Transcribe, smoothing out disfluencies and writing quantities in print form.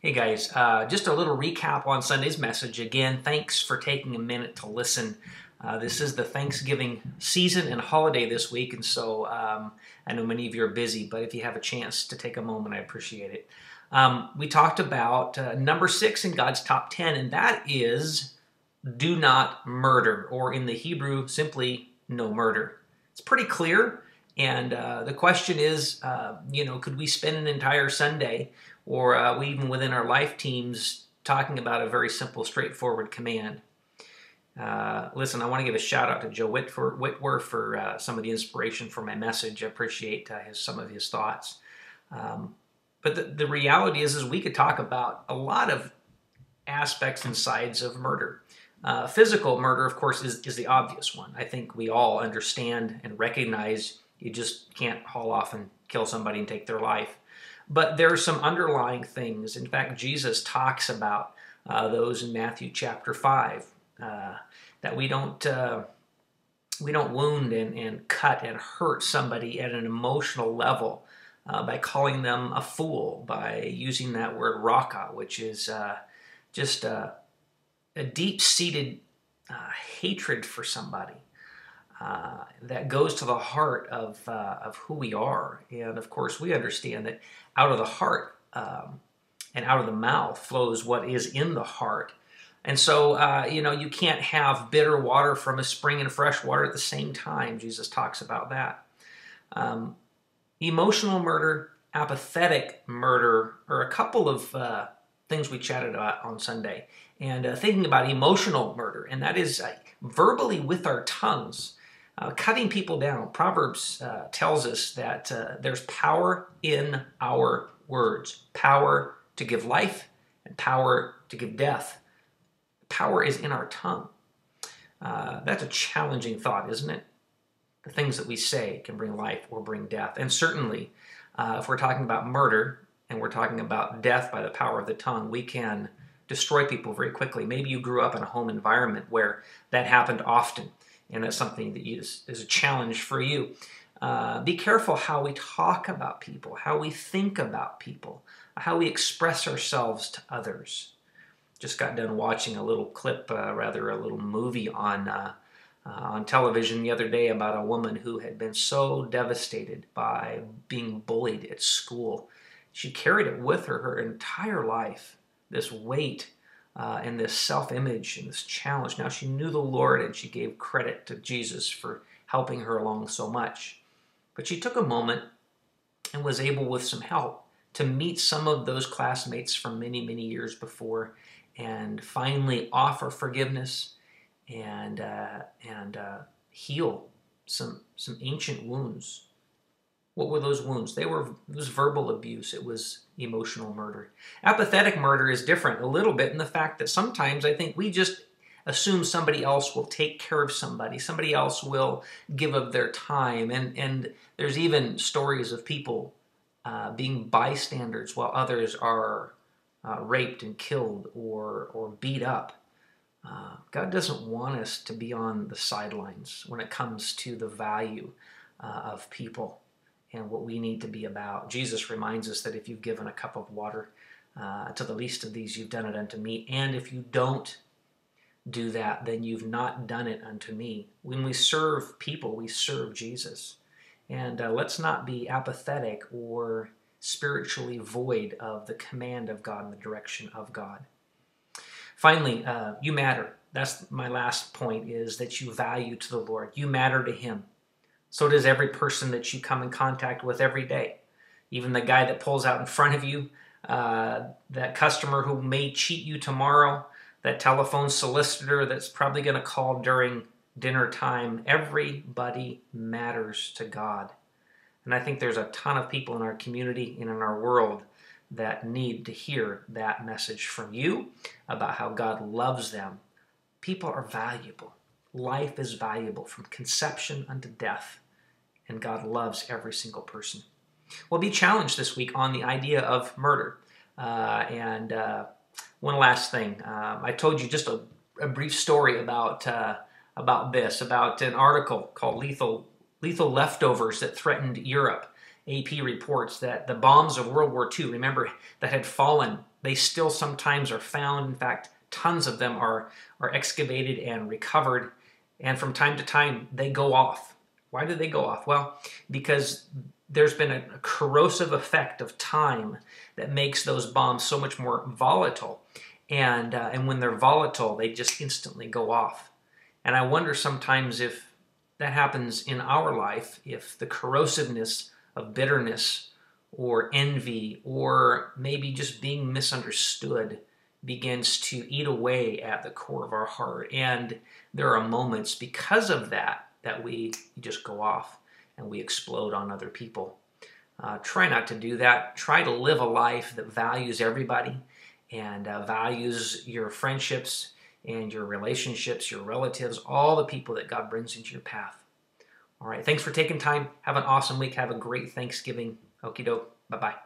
Hey guys, just a little recap on Sunday's message. Again, thanks for taking a minute to listen. This is the Thanksgiving season and holiday this week, and so I know many of you are busy, but if you have a chance to take a moment, I appreciate it. We talked about number 6 in God's top 10, and that is do not murder, or in the Hebrew, simply no murder. It's pretty clear, and the question is, could we spend an entire Sunday or we even within our life teams talking about a very simple, straightforward command? Listen, I want to give a shout out to Joe Whitworth for some of the inspiration for my message. I appreciate some of his thoughts. But the reality is we could talk about a lot of aspects and sides of murder. Physical murder, of course, is the obvious one. I think we all understand and recognize you just can't haul off and kill somebody and take their life. But there are some underlying things. In fact, Jesus talks about those in Matthew chapter 5, that we don't wound and cut and hurt somebody at an emotional level by calling them a fool, by using that word raka, which is just a deep-seated hatred for somebody that goes to the heart of who we are. And of course, we understand that out of the heart and out of the mouth flows what is in the heart. And so, you can't have bitter water from a spring and fresh water at the same time. Jesus talks about that. Emotional murder, apathetic murder are a couple of things we chatted about on Sunday. And thinking about emotional murder, and that is verbally with our tongues, cutting people down. Proverbs tells us that there's power in our words, power to give life and power to give death. Power is in our tongue. That's a challenging thought, isn't it? The things that we say can bring life or bring death. And certainly, if we're talking about murder and we're talking about death by the power of the tongue, we can destroy people very quickly. Maybe you grew up in a home environment where that happened often, and that's something that is a challenge for you. Be careful how we talk about people, how we think about people, how we express ourselves to others. Just got done watching a little clip, a little movie on television the other day about a woman who had been so devastated by being bullied at school. She carried it with her entire life, this weight and this self-image and this challenge. Now she knew the Lord and she gave credit to Jesus for helping her along so much. But she took a moment and was able, with some help, to meet some of those classmates from many, many years before and finally offer forgiveness and heal some ancient wounds. What were those wounds? It was verbal abuse. It was emotional murder. Apathetic murder is different a little bit in the fact that sometimes I think we just assume somebody else will take care of somebody. Somebody else will give of their time. And there's even stories of people being bystanders while others are raped and killed or beat up. God doesn't want us to be on the sidelines when it comes to the value of people and what we need to be about. Jesus reminds us that if you've given a cup of water to the least of these, you've done it unto me. And if you don't do that, then you've not done it unto me. When we serve people, we serve Jesus. And let's not be apathetic or spiritually void of the command of God and the direction of God. Finally, you matter. That's my last point, is that you value to the Lord. You matter to Him. So does every person that you come in contact with every day. Even the guy that pulls out in front of you, that customer who may cheat you tomorrow, that telephone solicitor that's probably going to call during dinner time. Everybody matters to God. And I think there's a ton of people in our community and in our world that need to hear that message from you about how God loves them. People are valuable. Life is valuable from conception unto death, and God loves every single person. We'll be challenged this week on the idea of murder. And one last thing. I told you just a brief story about an article called Lethal Leftovers that threatened Europe. AP reports that the bombs of World War II, remember, that had fallen they still sometimes are found. In fact, tons of them are excavated and recovered, and from time to time they go off. Why do they go off? Well, because there's been a corrosive effect of time that makes those bombs so much more volatile, and when they're volatile, they just instantly go off. And I wonder sometimes if that happens in our life, if the corrosiveness of bitterness or envy or maybe just being misunderstood begins to eat away at the core of our heart. And there are moments because of that we just go off and we explode on other people. Try not to do that. Try to live a life that values everybody and values your friendships and your relationships, your relatives, all the people that God brings into your path. All right, thanks for taking time. Have an awesome week. Have a great Thanksgiving. Okie doke. Bye-bye.